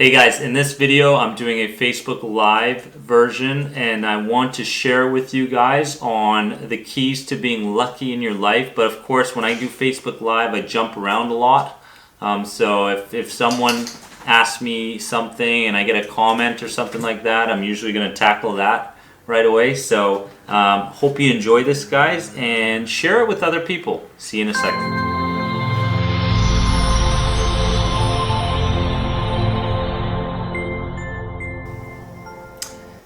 Hey guys, in this video I'm doing a Facebook Live version and I want to share with you guys on the keys to being lucky in your life. But of course when I do Facebook Live I jump around a lot. So if someone asks me something and I get a comment or something like that, I'm usually going to tackle that right away. So hope you enjoy this, guys, and share it with other people. See you in a second.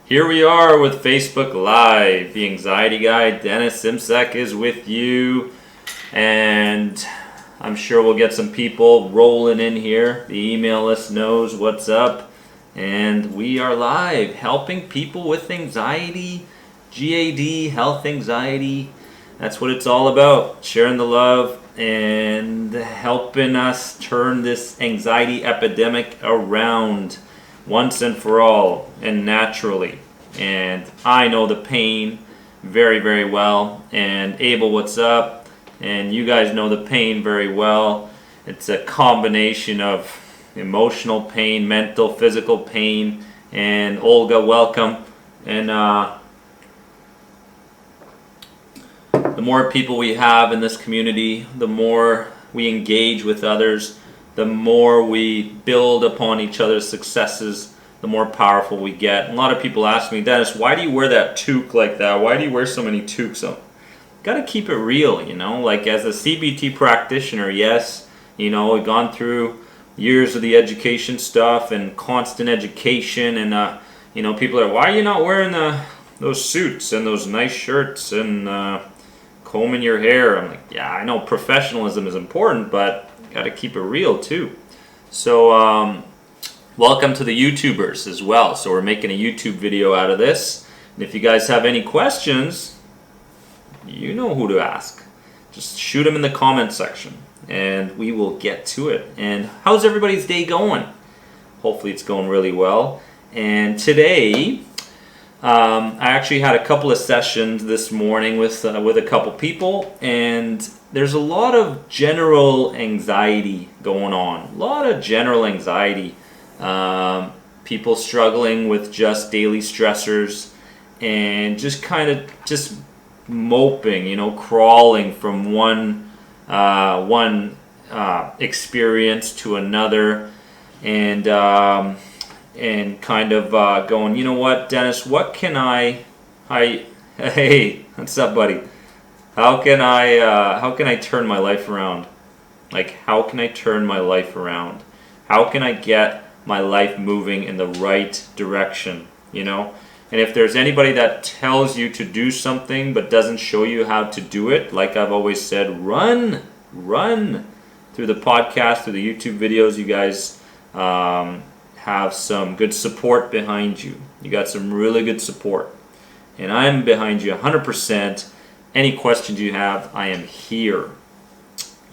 Here we are with Facebook Live. The anxiety guy, Dennis Simsek, is with you. And I'm sure we'll get some people rolling in here. The email list knows what's up. And we are live, helping people with anxiety, GAD, health anxiety. That's what it's all about. Sharing the love and helping us turn this anxiety epidemic around once and for all and naturally. And I know the pain very, very well. And Abel, what's up? And you guys know the pain very well. It's a combination of emotional pain, mental, physical pain. And Olga, welcome. And the more people we have in this community, the more we engage with others, the more we build upon each other's successes, the more powerful we get. And a lot of people ask me, Dennis, why do you wear that toque like that? Why do you wear so many toques? Got to keep it real, you know? Like as a CBT practitioner, yes, you know, we've gone through years of the education stuff and constant education, and you know, people are, why are you not wearing those suits and those nice shirts and combing your hair? I'm like, yeah, I know professionalism is important, but got to keep it real too. So welcome to the YouTubers as well. So we're making a YouTube video out of this. And if you guys have any questions, you know who to ask. Just shoot them in the comment section and we will get to it. And how's everybody's day going? Hopefully it's going really well. And today, I actually had a couple of sessions this morning with a couple people, and there's a lot of general anxiety going on. A lot of general anxiety. People struggling with just daily stressors and just kind of just moping, you know, crawling from one experience to another, and kind of going, you know what, Dennis, what can hey, what's up, buddy? How can I turn my life around? Like, how can I turn my life around? How can I get my life moving in the right direction, you know? And if there's anybody that tells you to do something but doesn't show you how to do it, like I've always said, run through the podcast, through the YouTube videos. You guys have some good support behind you. You got some really good support. And I'm behind you 100%. Any questions you have, I am here.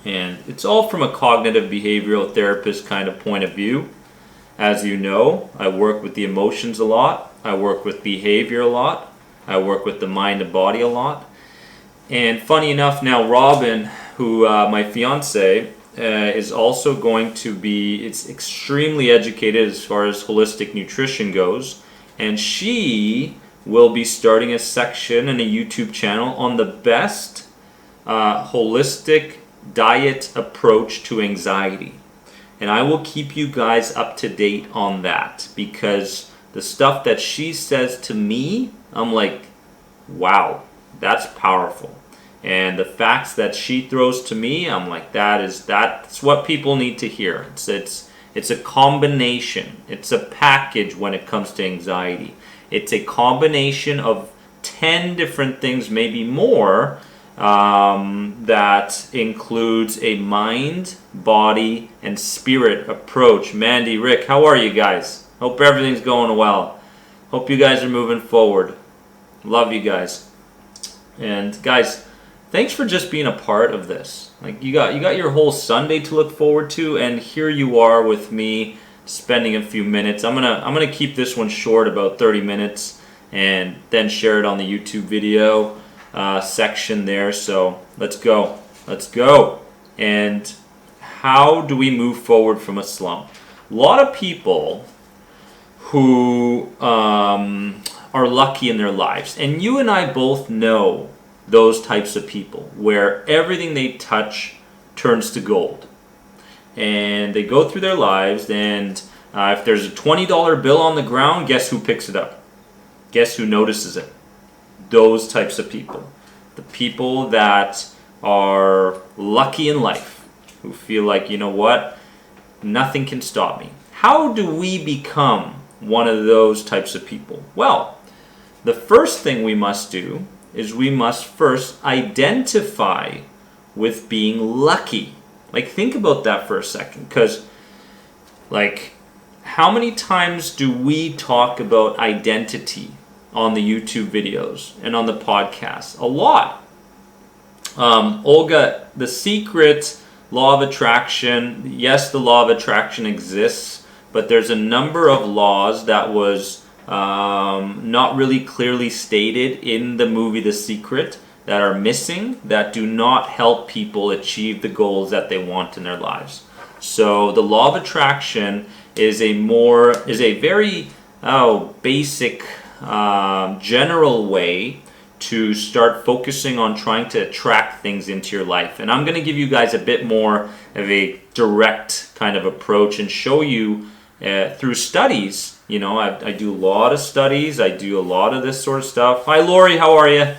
And it's all from a cognitive behavioral therapist kind of point of view. As you know, I work with the emotions a lot. I work with behavior a lot. I work with the mind and body a lot. And funny enough, now Robin, who my fiance, is also going to be, it's extremely educated as far as holistic nutrition goes. And she will be starting a section and a YouTube channel on the best holistic diet approach to anxiety. And I will keep you guys up to date on that, because the stuff that she says to me, I'm like, wow, that's powerful. And the facts that she throws to me, I'm like, that's what people need to hear. It's a combination. It's a package when it comes to anxiety. It's a combination of 10 different things, maybe more, that includes a mind, body, and spirit approach. Mandy, Rick, how are you guys? Hope everything's going well. Hope you guys are moving forward. Love you guys. And guys, thanks for just being a part of this. Like you got your whole Sunday to look forward to, and here you are with me spending a few minutes. I'm gonna keep this one short, about 30 minutes, and then share it on the YouTube video section there. So let's go. And how do we move forward from a slump? a lot of people who are lucky in their lives, and you and I both know those types of people where everything they touch turns to gold. And they go through their lives, and if there's a $20 bill on the ground, guess who picks it up? Guess who notices it? Those types of people. The people that are lucky in life, who feel like, you know what, nothing can stop me. How do we become one of those types of people? Well, the first thing we must do is we must first identify with being lucky. Like, think about that for a second, because, like, how many times do we talk about identity on the YouTube videos and on the podcast? A lot. Olga, the secret law of attraction, yes, the law of attraction exists, but there's a number of laws that was not really clearly stated in the movie The Secret, that are missing, that do not help people achieve the goals that they want in their lives. So the law of attraction is a very basic, general way to start focusing on trying to attract things into your life. And I'm going to give you guys a bit more of a direct kind of approach and show you through studies. You know, I do a lot of studies. I do a lot of this sort of stuff. Hi, Lori. How are you?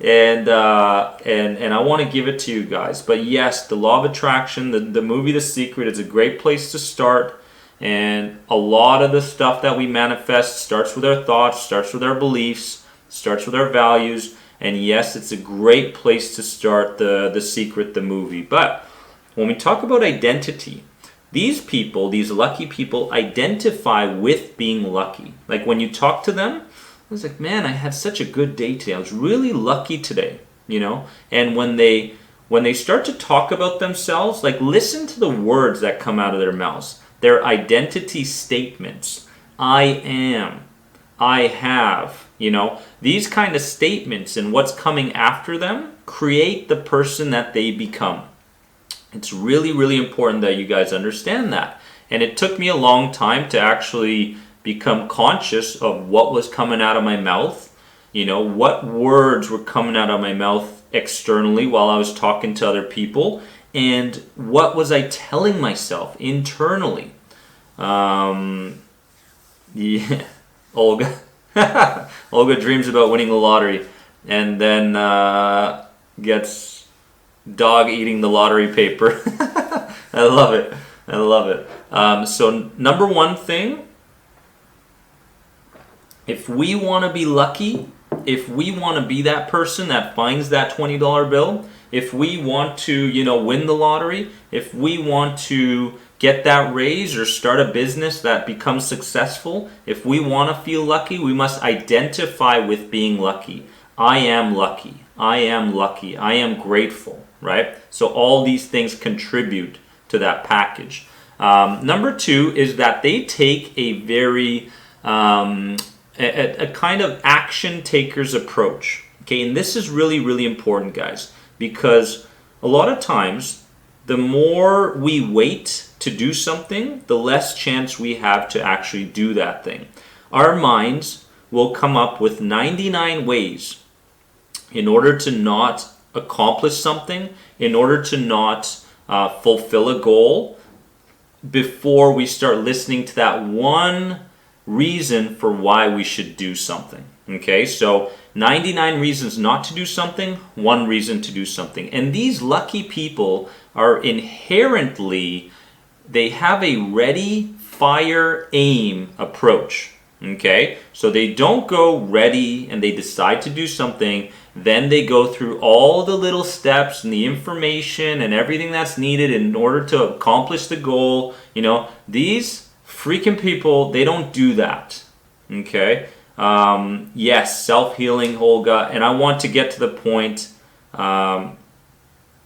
And I want to give it to you guys. But yes, the law of attraction, the movie The Secret is a great place to start. And a lot of the stuff that we manifest starts with our thoughts, starts with our beliefs, starts with our values. And yes, it's a great place to start the Secret, the movie. But when we talk about identity, these people, these lucky people, identify with being lucky. Like when you talk to them, I was like, man, I had such a good day today. I was really lucky today, you know? And when they start to talk about themselves, like, listen to the words that come out of their mouths. Their identity statements. I am. I have. You know? These kind of statements and what's coming after them create the person that they become. It's really, really important that you guys understand that. And it took me a long time to actually become conscious of what was coming out of my mouth, you know, what words were coming out of my mouth externally while I was talking to other people, and what was I telling myself internally. Yeah, Olga. Olga dreams about winning the lottery and then gets dog eating the lottery paper. I love it. I love it. So number one thing, if we want to be lucky, if we want to be that person that finds that $20 bill, if we want to, you know, win the lottery, if we want to get that raise or start a business that becomes successful, if we want to feel lucky, we must identify with being lucky. I am lucky. I am lucky. I am grateful, right? So all these things contribute to that package. Number two is that they take a very a kind of action taker's approach. Okay, and this is really, really important, guys, because a lot of times the more we wait to do something, the less chance we have to actually do that thing. Our minds will come up with 99 ways in order to not accomplish something, in order to not fulfill a goal, before we start listening to that one reason for why we should do something. Okay, so 99 reasons not to do something, one reason to do something. And these lucky people are inherently, they have a ready, fire, aim approach. Okay, so they don't go ready and they decide to do something, then they go through all the little steps and the information and everything that's needed in order to accomplish the goal. You know, these freaking people, they don't do that. Okay, yes, self-healing, Olga, and I want to get to the point. The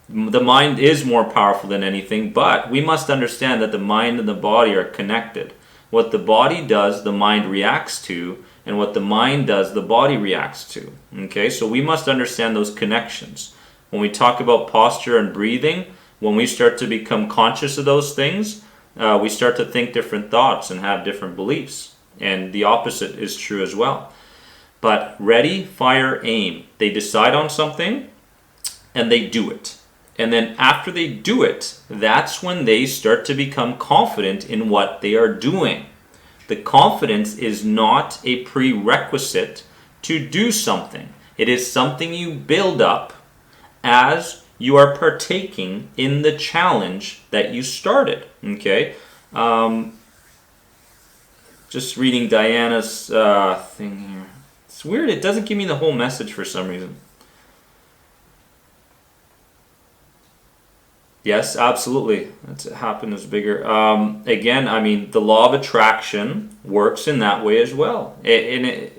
mind is more powerful than anything, but we must understand that the mind and the body are connected. What the body does, the mind reacts to, and what the mind does, the body reacts to. Okay, so we must understand those connections. When we talk about posture and breathing, when we start to become conscious of those things, we start to think different thoughts and have different beliefs. And the opposite is true as well. But ready, fire, aim. They decide on something and they do it. And then after they do it, that's when they start to become confident in what they are doing. The confidence is not a prerequisite to do something. It is something you build up as you are partaking in the challenge that you started. Okay? Just reading Diana's thing here. It's weird, it doesn't give me the whole message for some reason. Yes, absolutely. That's happiness bigger. Again, I mean, the law of attraction works in that way as well. The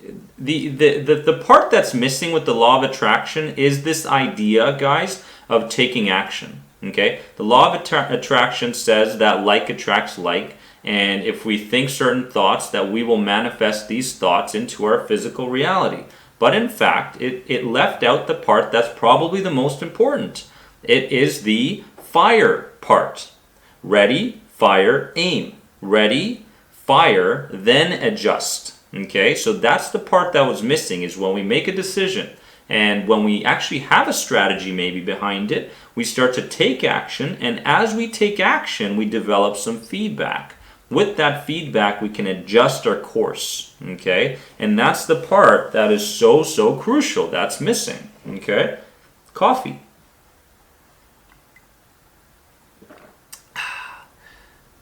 part that's missing with the law of attraction is this idea, guys, of taking action. Okay, the law of attraction says that like attracts like, and if we think certain thoughts, that we will manifest these thoughts into our physical reality. But in fact, it left out the part that's probably the most important. It is the fire part. Ready, fire, aim. Ready, fire, then adjust. Okay, so that's the part that was missing, is when we make a decision and when we actually have a strategy maybe behind it, we start to take action, and as we take action, we develop some feedback. With that feedback, we can adjust our course. Okay, and that's the part that is so crucial. That's missing. Okay, coffee.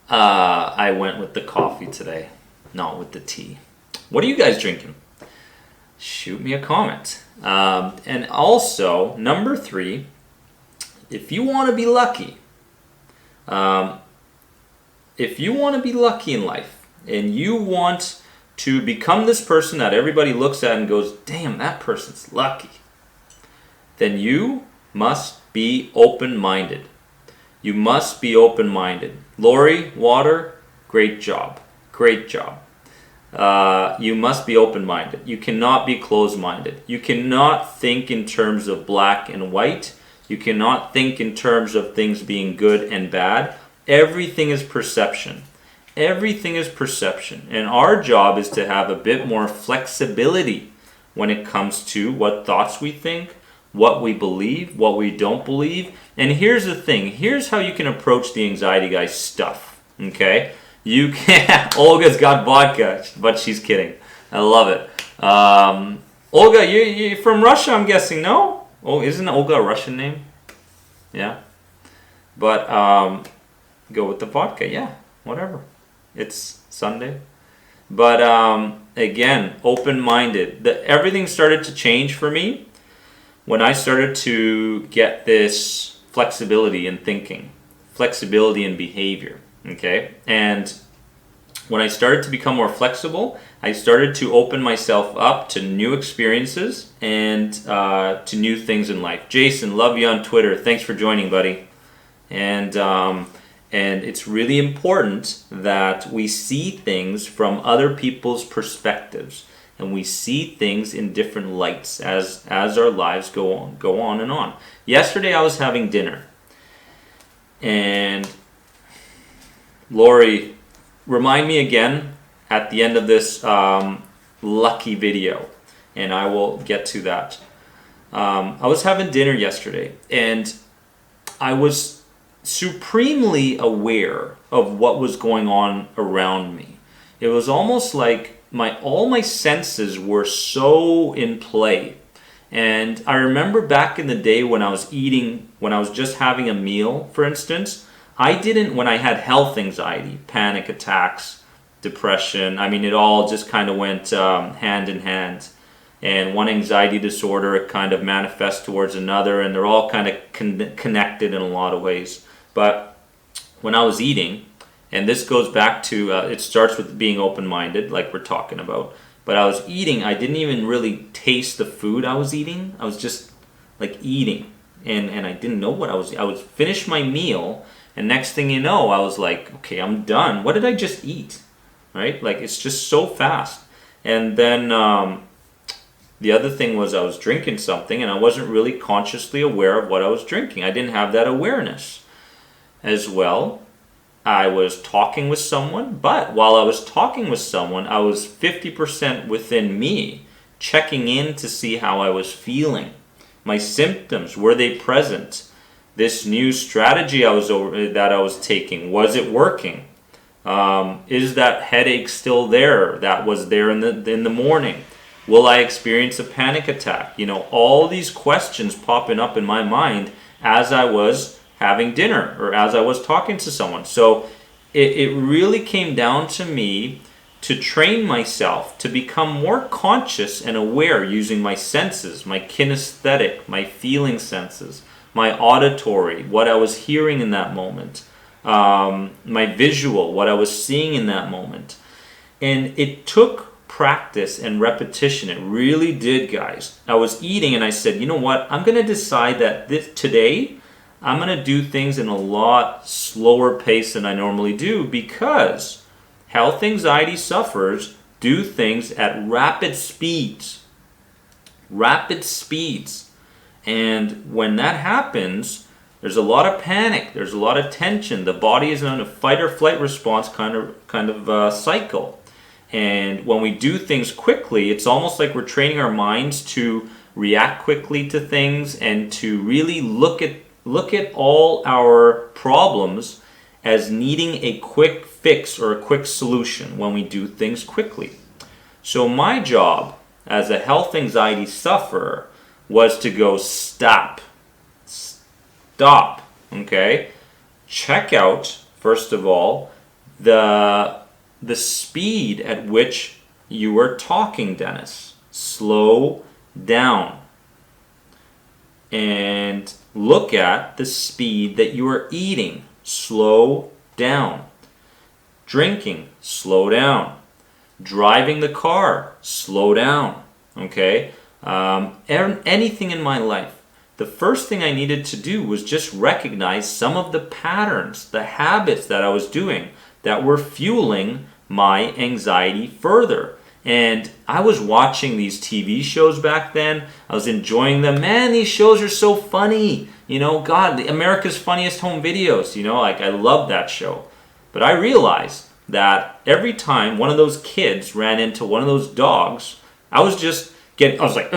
I went with the coffee today, not with the tea. What are you guys drinking? Shoot me a comment. And also, number 3, if you want to be lucky, in life, and you want to become this person that everybody looks at and goes, damn, that person's lucky, then you must be open-minded. You must be open-minded. Lori, Water, great job. Great job. You must be open-minded. You cannot be closed-minded. You cannot think in terms of black and white. You cannot think in terms of things being good and bad. Everything is perception. Everything is perception. And our job is to have a bit more flexibility when it comes to what thoughts we think, what we believe, what we don't believe. And here's the thing. Here's how you can approach the anxiety guy stuff. Okay? You can. Olga's got vodka, but she's kidding. I love it. Olga, you're from Russia, I'm guessing, no? Oh, isn't Olga a Russian name? Yeah. But go with the vodka, yeah. Whatever. It's Sunday. But again, open-minded. Everything started to change for me when I started to get this flexibility in thinking, flexibility in behavior. Okay, and when I started to become more flexible, I started to open myself up to new experiences and to new things in life. Jason, love you on Twitter. Thanks for joining, buddy. And it's really important that we see things from other people's perspectives, and we see things in different lights as our lives go on and on. Yesterday, I was having dinner, and Lori, remind me again at the end of this lucky video, and I will get to that. I was having dinner yesterday, and I was supremely aware of what was going on around me. It was almost like all my senses were so in play. And I remember back in the day when I was just having a meal, for instance, when I had health anxiety, panic attacks, depression, I mean, it all just kind of went hand in hand. And one anxiety disorder, it kind of manifests towards another, and they're all kind of connected in a lot of ways. But when I was eating, and this goes back to, it starts with being open-minded, like we're talking about. But I was eating, I didn't even really taste the food I was eating. I was just like eating, and I didn't know what I was finished my meal. And next thing you know, I was like, okay, I'm done. What did I just eat? Right? Like, it's just so fast. And then the other thing was I was drinking something, and I wasn't really consciously aware of what I was drinking. I didn't have that awareness as well. I was talking with someone, but while I was talking with someone, I was 50% within me, checking in to see how I was feeling. My symptoms, were they present? This new strategy that I was taking, was it working? Is that headache still there that was there in the morning? Will I experience a panic attack? All these questions popping up in my mind as I was having dinner or as I was talking to someone. So it really came down to me to train myself to become more conscious and aware using my senses, my kinesthetic, my feeling senses, my auditory, what I was hearing in that moment, my visual, what I was seeing in that moment. And it took practice and repetition. It really did, guys. I was eating and I said, you know what? I'm going to decide that today I'm going to do things in a lot slower pace than I normally do, because health anxiety sufferers do things at rapid speeds. Rapid speeds. And when that happens, there's a lot of panic, there's a lot of tension. The body is in a fight or flight response kind of cycle. And when we do things quickly, it's almost like we're training our minds to react quickly to things and to really look at all our problems as needing a quick fix or a quick solution when we do things quickly. So my job as a health anxiety sufferer was to go stop, okay? Check out, first of all, the speed at which you are talking, Dennis. Slow down. And look at the speed that you are eating. Slow down. Drinking, slow down. Driving the car, slow down. Okay? Anything in my life. The first thing I needed to do was just recognize some of the patterns, the habits that I was doing that were fueling my anxiety further. And I was watching these TV shows back then. I was enjoying them. Man, these shows are so funny. God, America's Funniest Home Videos. I love that show. But I realized that every time one of those kids ran into one of those dogs, I was like,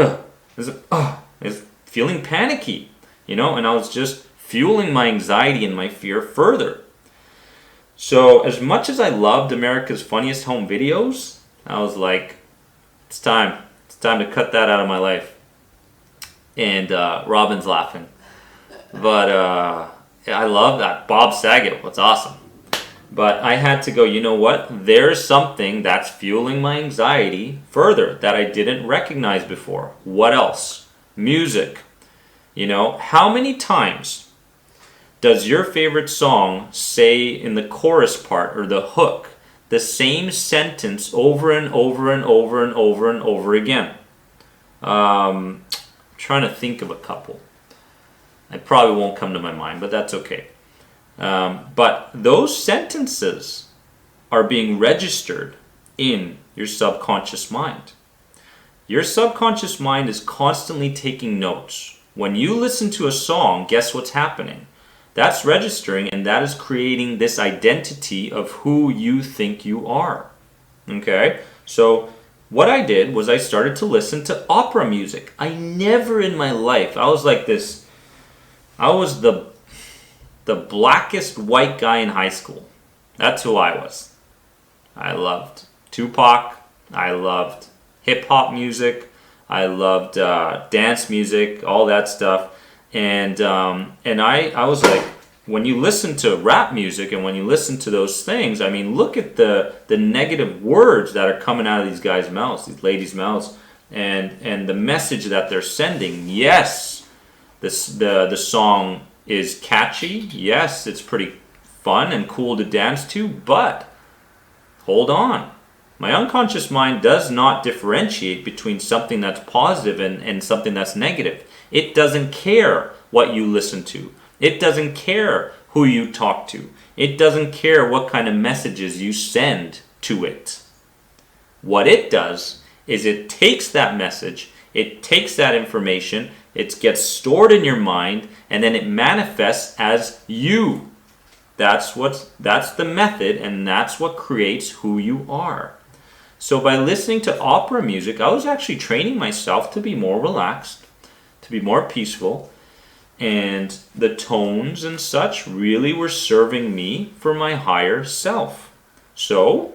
it's feeling panicky, and I was just fueling my anxiety and my fear further. So as much as I loved America's Funniest Home Videos, I was like, it's time to cut that out of my life. And Robin's laughing. But I love that. Bob Saget, what's awesome. But I had to go, you know what? There's something that's fueling my anxiety further that I didn't recognize before. What else? Music. How many times does your favorite song say in the chorus part or the hook the same sentence over and over and over and over and over again? I'm trying to think of a couple. It probably won't come to my mind, but that's okay. But those sentences are being registered in your subconscious mind. Your subconscious mind is constantly taking notes. When you listen to a song, guess what's happening? That's registering, and that is creating this identity of who you think you are. Okay? So what I did was I started to listen to opera music. I never in my life, I was the blackest white guy in high school. That's who I was. I loved Tupac. I loved hip-hop music. I loved dance music, all that stuff. And I was like, when you listen to rap music and when you listen to those things, I mean, look at the negative words that are coming out of these guys' mouths, these ladies' mouths, and the message that they're sending. Yes, the song is catchy. Yes, it's pretty fun and cool to dance to, but hold on. My unconscious mind does not differentiate between something that's positive and something that's negative. It doesn't care what you listen to. It doesn't care who you talk to. It doesn't care what kind of messages you send to it. What it does is it takes that message, it takes that information, it gets stored in your mind, and then it manifests as you. That's the method, and that's what creates who you are. So by listening to opera music, I was actually training myself to be more relaxed, to be more peaceful, and the tones and such really were serving me for my higher self. So,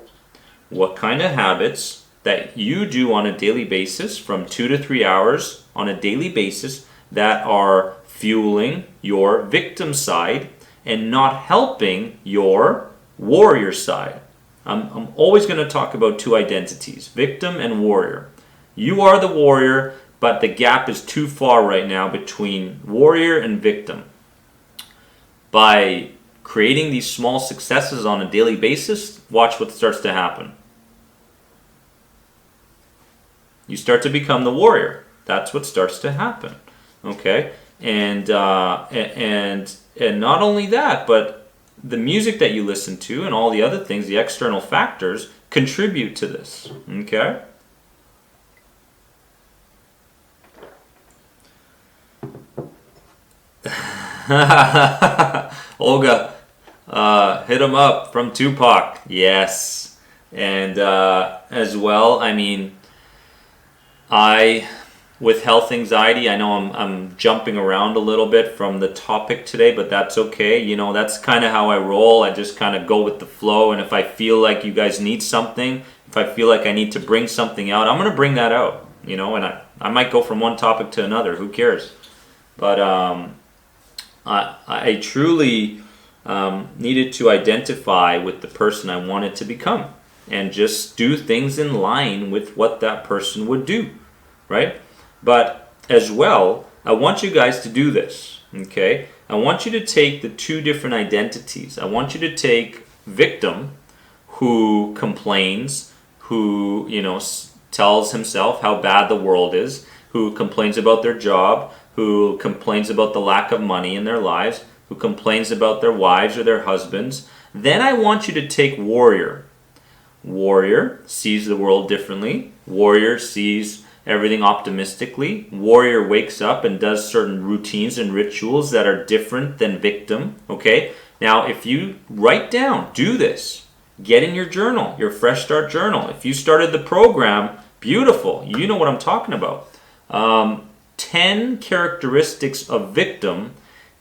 what kind of habits that you do on a daily basis from 2 to 3 hours on a daily basis that are fueling your victim side and not helping your warrior side? I'm always going to talk about two identities, victim and warrior. You are the warrior, but the gap is too far right now between warrior and victim. By creating these small successes on a daily basis, watch what starts to happen. You start to become the warrior. That's what starts to happen. Okay? And not only that, but the music that you listen to and all the other things, the external factors, contribute to this. Okay? Olga, hit him up from Tupac. Yes. And as well, I mean, with health anxiety, I know I'm jumping around a little bit from the topic today, but that's okay. You know, that's kind of how I roll. I just kind of go with the flow, and if I feel like you guys need something, if I feel like I need to bring something out, I'm going to bring that out, you know, and I might go from one topic to another. Who cares? But I truly needed to identify with the person I wanted to become and just do things in line with what that person would do, right? But as well, I want you guys to do this, okay? I want you to take the two different identities. I want you to take victim, who complains, who, you know, tells himself how bad the world is, who complains about their job, who complains about the lack of money in their lives, who complains about their wives or their husbands. Then I want you to take warrior. Warrior sees the world differently. Warrior sees everything optimistically. Warrior wakes up and does certain routines and rituals that are different than victim. Okay? Now, if you write down, do this. Get in your journal, your Fresh Start journal. If you started the program, beautiful. You know what I'm talking about. 10 characteristics of victim,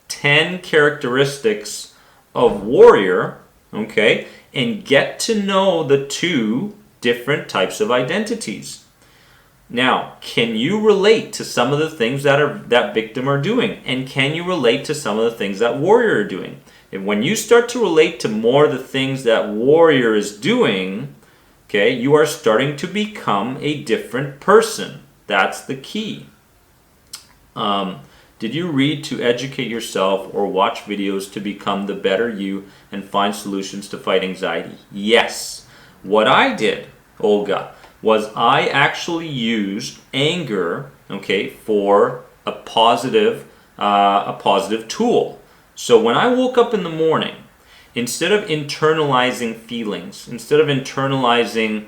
10 characteristics of warrior, okay? And get to know the two different types of identities. Now, can you relate to some of the things that victim are doing? And can you relate to some of the things that warrior are doing? And when you start to relate to more of the things that warrior is doing, okay, you are starting to become a different person. That's the key. Did you read to educate yourself or watch videos to become the better you and find solutions to fight anxiety? Yes. What I did, Olga, was I actually used anger, okay, for a positive tool. So when I woke up in the morning, instead of internalizing feelings, instead of internalizing,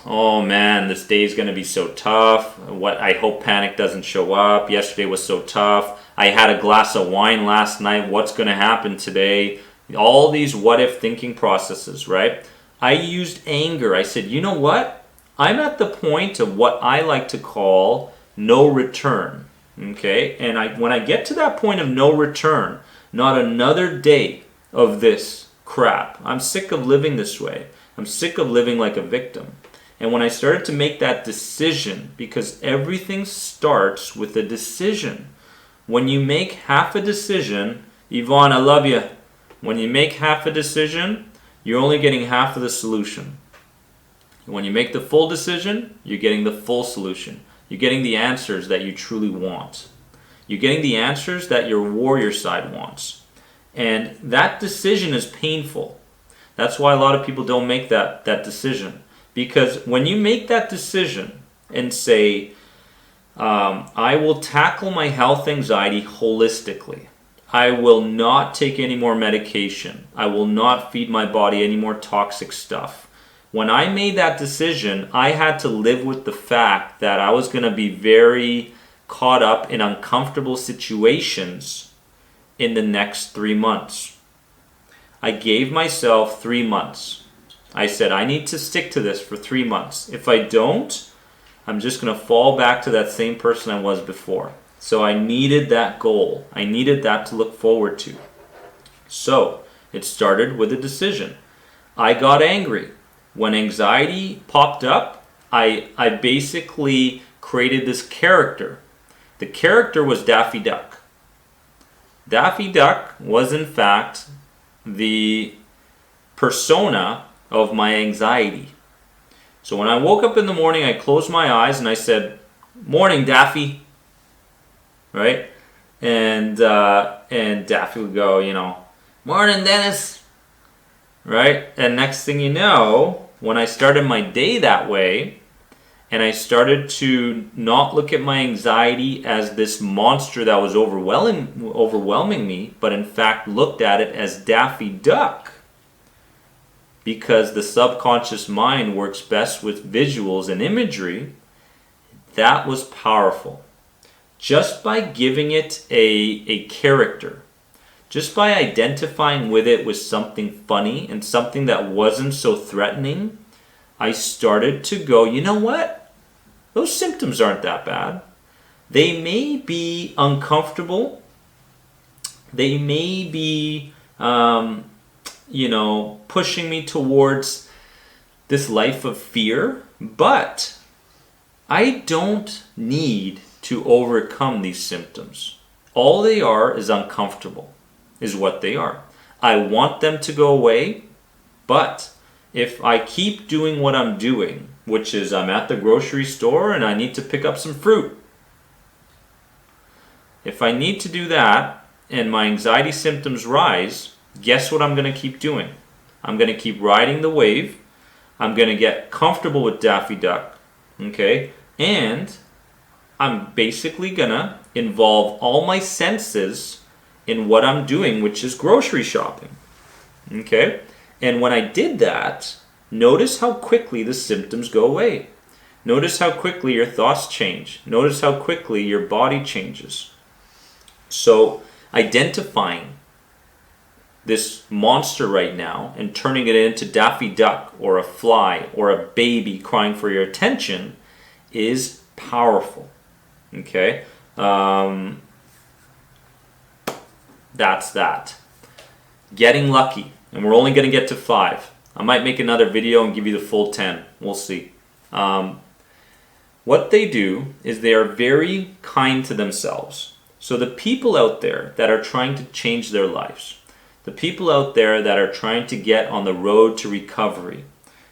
oh man, this day is going to be so tough. I hope panic doesn't show up. Yesterday was so tough. I had a glass of wine last night. What's going to happen today? All these what if thinking processes, right? I used anger. I said, you know what? I'm at the point of what I like to call no return. Okay? And when I get to that point of no return, not another day of this crap. I'm sick of living this way. I'm sick of living like a victim. And when I started to make that decision, because everything starts with a decision. When you make half a decision, Yvonne, I love you. When you make half a decision, you're only getting half of the solution. When you make the full decision, you're getting the full solution. You're getting the answers that you truly want. You're getting the answers that your warrior side wants. And that decision is painful. That's why a lot of people don't make that decision. Because when you make that decision and say, I will tackle my health anxiety holistically. I will not take any more medication. I will not feed my body any more toxic stuff. When I made that decision, I had to live with the fact that I was going to be very caught up in uncomfortable situations in the next 3 months. I gave myself 3 months. I said, I need to stick to this for 3 months. If I don't, I'm just going to fall back to that same person I was before. So I needed that goal. I needed that to look forward to. So it started with a decision. I got angry. When anxiety popped up, I basically created this character. The character was Daffy Duck. Daffy Duck was in fact the persona of my anxiety. So when I woke up in the morning, I closed my eyes and I said, "Morning, Daffy." Right? And Daffy would go, "Morning, Dennis." Right? And next thing you know, when I started my day that way, and I started to not look at my anxiety as this monster that was overwhelming me, but in fact looked at it as Daffy Duck. Because the subconscious mind works best with visuals and imagery, that was powerful. Just by giving it a character, just by identifying with it with something funny and something that wasn't so threatening, I started to go, you know what? Those symptoms aren't that bad. They may be uncomfortable. They may be, pushing me towards this life of fear, but I don't need to overcome these symptoms. All they are is uncomfortable, is what they are. I want them to go away, but if I keep doing what I'm doing, which is I'm at the grocery store and I need to pick up some fruit. If I need to do that and my anxiety symptoms rise, guess what I'm going to keep doing? I'm going to keep riding the wave. I'm going to get comfortable with Daffy Duck. Okay? And I'm basically going to involve all my senses in what I'm doing, which is grocery shopping. Okay? And when I did that, notice how quickly the symptoms go away. Notice how quickly your thoughts change. Notice how quickly your body changes. So identifying this monster right now and turning it into Daffy Duck or a fly or a baby crying for your attention is powerful. Okay? That's that. Getting lucky. And we're only going to get to 5. I might make another video and give you the full 10. We'll see. What they do is they are very kind to themselves. So the people out there that are trying to change their lives, the people out there that are trying to get on the road to recovery,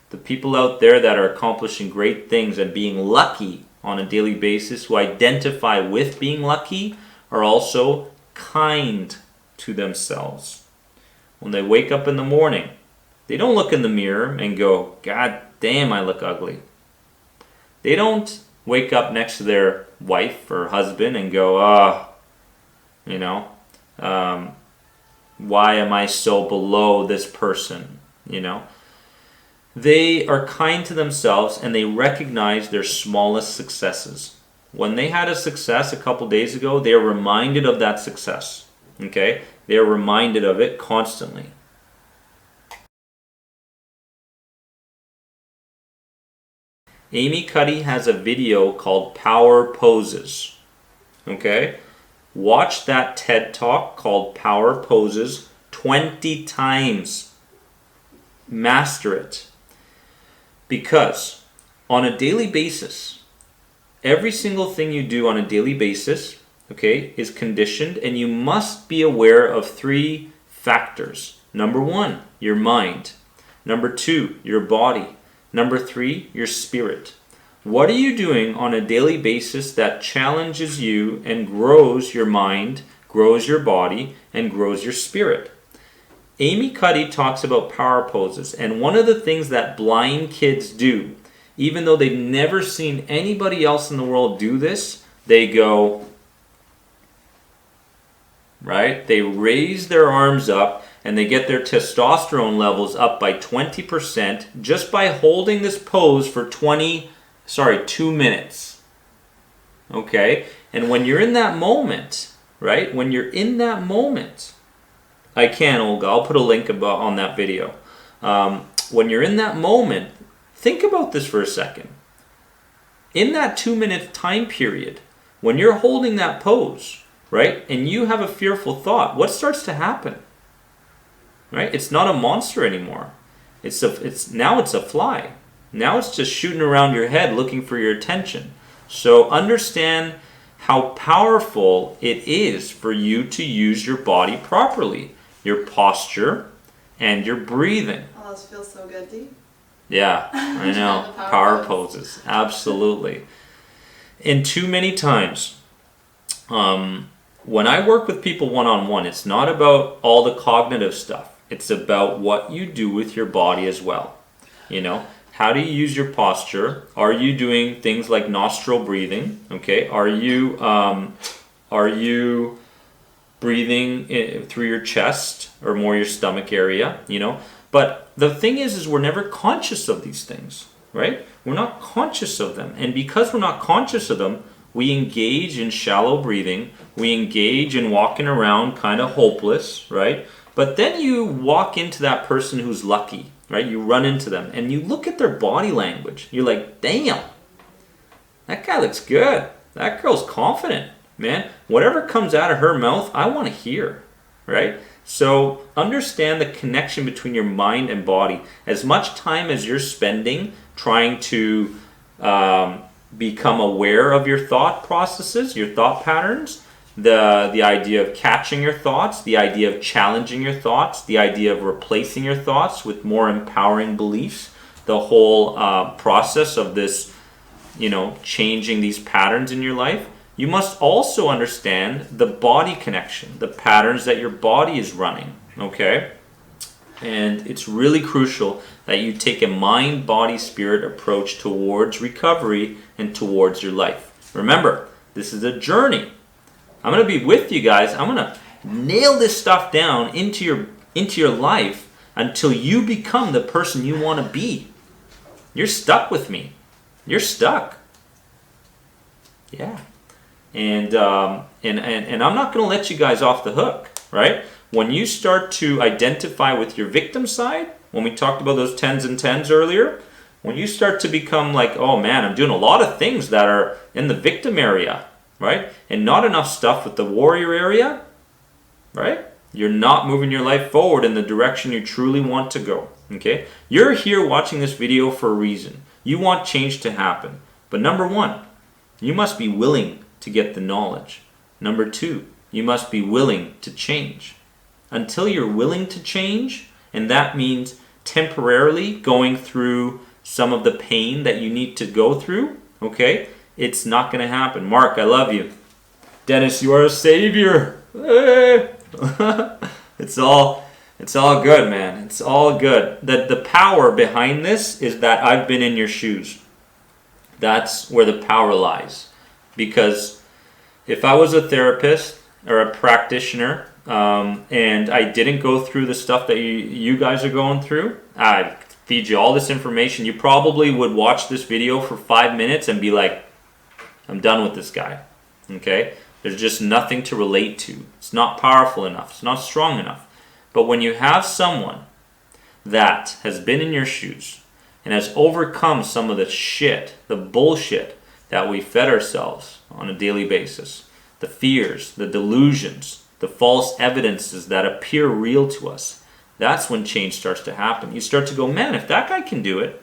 the people out there that are accomplishing great things and being lucky on a daily basis, who identify with being lucky, are also kind to themselves. When they wake up in the morning, they don't look in the mirror and go, "God damn, I look ugly." They don't wake up next to their wife or husband and go, why am I so below this person? They are kind to themselves and they recognize their smallest successes. When they had a success a couple days ago, they are reminded of that success. Okay? They are reminded of it constantly. Amy Cuddy has a video called Power Poses. Okay? Watch that TED Talk called Power Poses 20 times. Master it. Because on a daily basis, every single thing you do on a daily basis, okay, is conditioned, and you must be aware of 3 factors. Number 1, your mind. Number 2, your body. Number 3, your spirit. What are you doing on a daily basis that challenges you and grows your mind, grows your body, and grows your spirit? Amy Cuddy talks about power poses, and one of the things that blind kids do, even though they've never seen anybody else in the world do this, they go, right? They raise their arms up and they get their testosterone levels up by 20% just by holding this pose for 2 minutes. Okay? And when you're in that moment, right? When you're in that moment, I can, Olga. I'll put a link on that video. When you're in that moment, think about this for a second. In that 2-minute time period, when you're holding that pose, right, and you have a fearful thought, what starts to happen? Right? It's not a monster anymore. Now it's a fly. Now it's just shooting around your head looking for your attention. So understand how powerful it is for you to use your body properly, your posture and your breathing. Oh, this feels so good, Dee. Yeah, I know. Power poses. Absolutely. And too many times, when I work with people one-on-one, it's not about all the cognitive stuff. It's about what you do with your body as well. You know, how do you use your posture? Are you doing things like nostril breathing? Okay, are you breathing through your chest or more your stomach area? You know, but the thing is we're never conscious of these things, right? We're not conscious of them, and because we're not conscious of them, we engage in shallow breathing. We engage in walking around kind of hopeless, right? But then you walk into that person who's lucky, right? You run into them and you look at their body language. You're like, damn, that guy looks good. That girl's confident, man. Whatever comes out of her mouth, I want to hear, right? So understand the connection between your mind and body. As much time as you're spending trying to become aware of your thought processes, your thought patterns, the idea of catching your thoughts, the idea of challenging your thoughts, the idea of replacing your thoughts with more empowering beliefs, the whole process of this, you know, changing these patterns in your life, you must also understand the body connection, the patterns that your body is running, okay? And it's really crucial that you take a mind, body, spirit approach towards recovery and towards your life. Remember, this is a journey. I'm going to be with you guys. I'm going to nail this stuff down into your life until you become the person you want to be. You're stuck with me. You're stuck. Yeah. And I'm not going to let you guys off the hook, right? When you start to identify with your victim side, when we talked about those 10s and 10s earlier, when you start to become like, oh man, I'm doing a lot of things that are in the victim area, right? And not enough stuff with the warrior area, right? You're not moving your life forward in the direction you truly want to go, okay? You're here watching this video for a reason. You want change to happen. But number one, you must be willing to get the knowledge. Number two, you must be willing to change. Until you're willing to change, and that means temporarily going through some of the pain that you need to go through, okay? It's not going to happen. Mark, I love you. Dennis, you are a savior. It's all good, man. It's all good. The power behind this is that I've been in your shoes. That's where the power lies. Because if I was a therapist or a practitioner and I didn't go through the stuff that you guys are going through, I'd feed you all this information. You probably would watch this video for 5 minutes and be like, I'm done with this guy, okay? There's just nothing to relate to. It's not powerful enough. It's not strong enough. But when you have someone that has been in your shoes and has overcome some of the shit, the bullshit that we fed ourselves on a daily basis, the fears, the delusions, the false evidences that appear real to us, that's when change starts to happen. You start to go, man, if that guy can do it,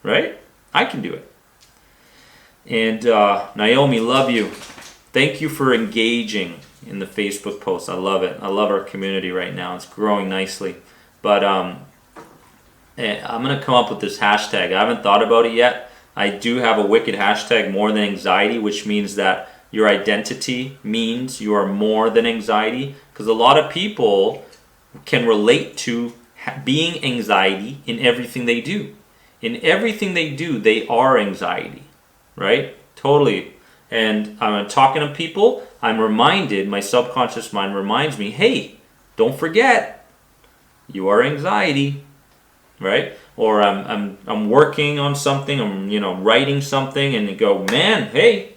right? I can do it. And Naomi, love you. Thank you for engaging in the Facebook post. I love it. I love our community right now. It's growing nicely. But I'm going to come up with this hashtag. I haven't thought about it yet. I do have a wicked hashtag, more than anxiety, which means that your identity means you are more than anxiety. Because a lot of people can relate to being anxiety in everything they do. In everything they do, they are anxiety. Right? Totally. And I'm talking to people, I'm reminded, my subconscious mind reminds me, hey, don't forget, you are anxiety, right? Or I'm working on something, I'm writing something, and you go, man, hey,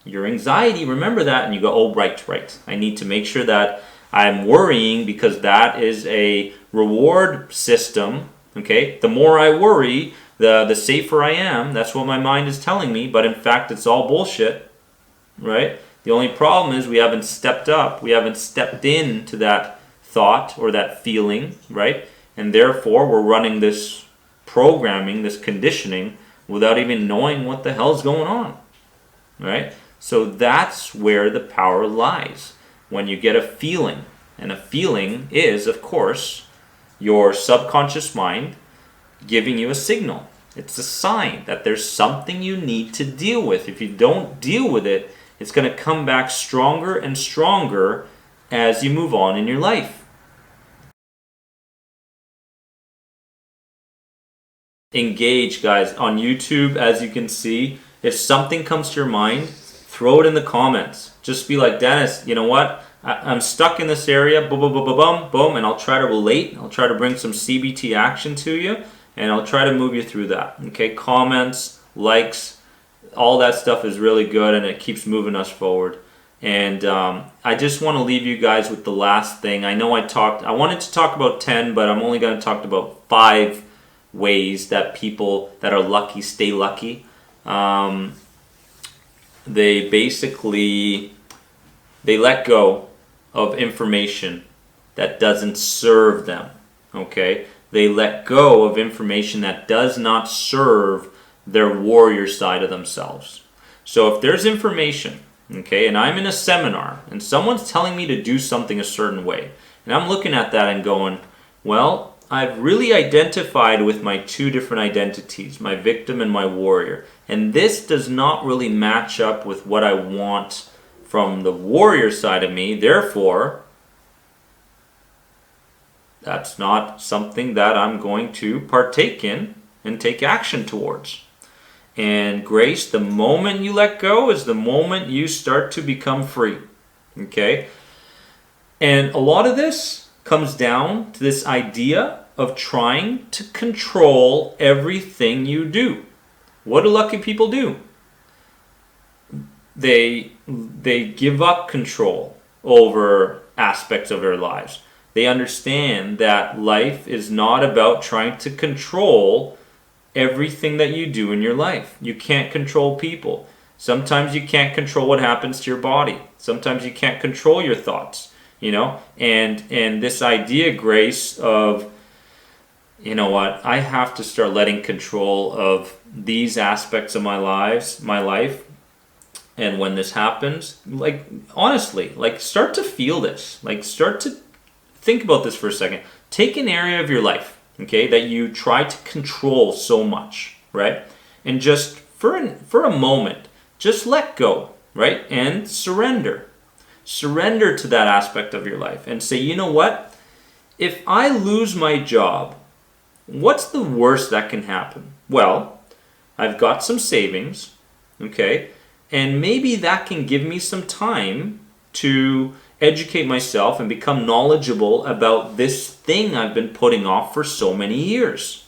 your anxiety, remember that, and you go, oh, right. I need to make sure that I'm worrying because that is a reward system. Okay, the more I worry, the safer I am. That's what my mind is telling me, but in fact it's all bullshit, right? The only problem is we haven't stepped up, we haven't stepped into that thought or that feeling, right? And therefore we're running this programming, this conditioning, without even knowing what the hell's going on, right? So that's where the power lies. When you get a feeling, and a feeling is, of course, your subconscious mind giving you a signal. It's a sign that there's something you need to deal with. If you don't deal with it, it's going to come back stronger and stronger as you move on in your life. Engage, guys, on YouTube. As you can see, if something comes to your mind, throw it in the comments. Just be like, Dennis, you know what? I'm stuck in this area, boom, boom, boom, boom, boom, boom, and I'll try to relate. I'll try to bring some CBT action to you, and I'll try to move you through that. Okay, comments, likes, all that stuff is really good, and it keeps moving us forward. And I just want to leave you guys with the last thing. I know I wanted to talk about 10, but I'm only going to talk about 5 ways that people that are lucky stay lucky. They let go of information that doesn't serve them. Okay? They let go of information that does not serve their warrior side of themselves. So if there's information, okay, and I'm in a seminar and someone's telling me to do something a certain way, and I'm looking at that and going, well, I've really identified with my 2 different identities, my victim and my warrior, and this does not really match up with what I want from the warrior side of me. Therefore, that's not something that I'm going to partake in and take action towards. And grace, the moment you let go is the moment you start to become free. Okay? And a lot of this comes down to this idea of trying to control everything you do. What do lucky people do? They give up control over aspects of their lives. They understand that life is not about trying to control everything that you do in your life. You can't control people. Sometimes you can't control what happens to your body. Sometimes you can't control your thoughts, you know? And this idea, Grace, of, you know what, I have to start letting control of these aspects of my life. And when this happens, like, honestly, like, start to feel this. Like, start to think about this for a second. Take an area of your life, okay, that you try to control so much, right? And just for a moment, just let go, right? And surrender. Surrender to that aspect of your life and say, you know what? If I lose my job, what's the worst that can happen? Well, I've got some savings, okay? And maybe that can give me some time to educate myself and become knowledgeable about this thing I've been putting off for so many years.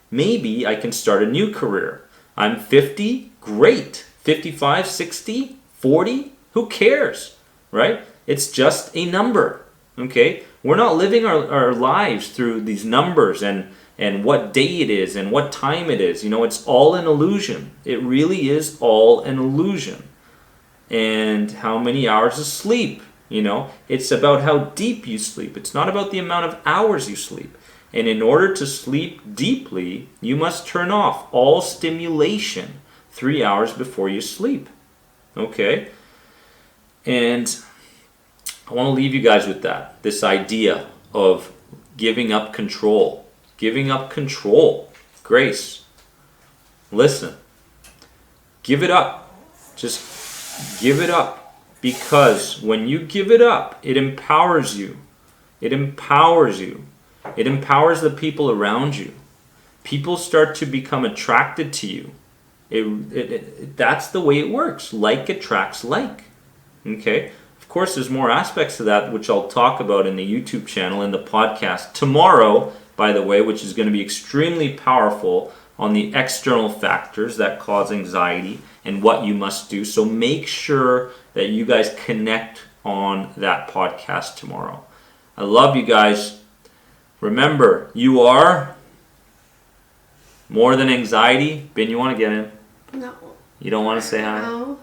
Maybe I can start a new career. I'm 50, great. 55, 60, 40, who cares, right? It's just a number, okay? We're not living our lives through these numbers and what day it is and what time it is. You know, it's all an illusion. It really is all an illusion. And how many hours of sleep, you know? It's about how deep you sleep. It's not about the amount of hours you sleep. And in order to sleep deeply, you must turn off all stimulation 3 hours before you sleep. Okay? And I want to leave you guys with that. This idea of giving up control. Giving up control. Grace. Listen. Give it up. Just give it up. Because when you give it up, it empowers you. It empowers you. It empowers the people around you. People start to become attracted to you. That's the way it works. Like attracts like. Okay? Of course, there's more aspects to that, which I'll talk about in the YouTube channel, in the podcast tomorrow, by the way, which is going to be extremely powerful on the external factors that cause anxiety and what you must do. So make sure that you guys connect on that podcast tomorrow. I love you guys. Remember, you are more than anxiety. Ben, you want to get in? No. You don't want to say hi? No.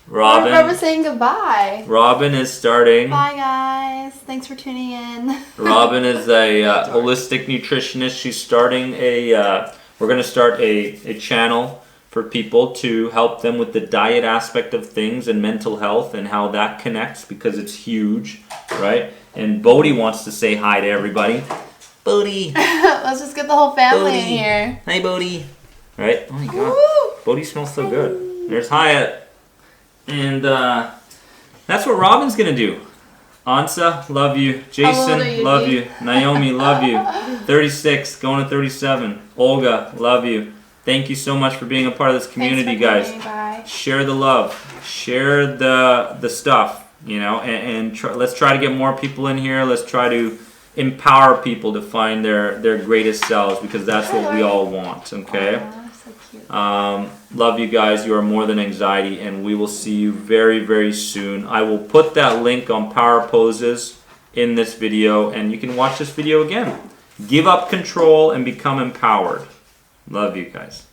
Robin. Robin's saying goodbye. Robin is starting. Bye, guys. Thanks for tuning in. Robin is a holistic nutritionist. She's starting we're going to start a channel for people to help them with the diet aspect of things and mental health and how that connects, because it's huge, right? And Bodhi wants to say hi to everybody. Bodhi. Let's just get the whole family in Bodhi. here. Hi, Bodhi. Right? Oh my God. Woo! Bodhi smells so good. There's Hyatt. And that's what Robin's going to do. Ansa, love you. Jason, you, love Dee? you. Naomi, love you. 36, going to 37. Olga, love you. Thank you so much for being a part of this community, guys. Thanks for coming. Bye. Share the love. Share the stuff, you know, and let's try to get more people in here. Let's try to empower people to find their greatest selves, because that's what we all want, okay? Aw, so cute. Love you guys. You are more than anxiety, and we will see you very, very soon. I will put that link on power poses in this video, and you can watch this video again. Give up control and become empowered. Love you guys.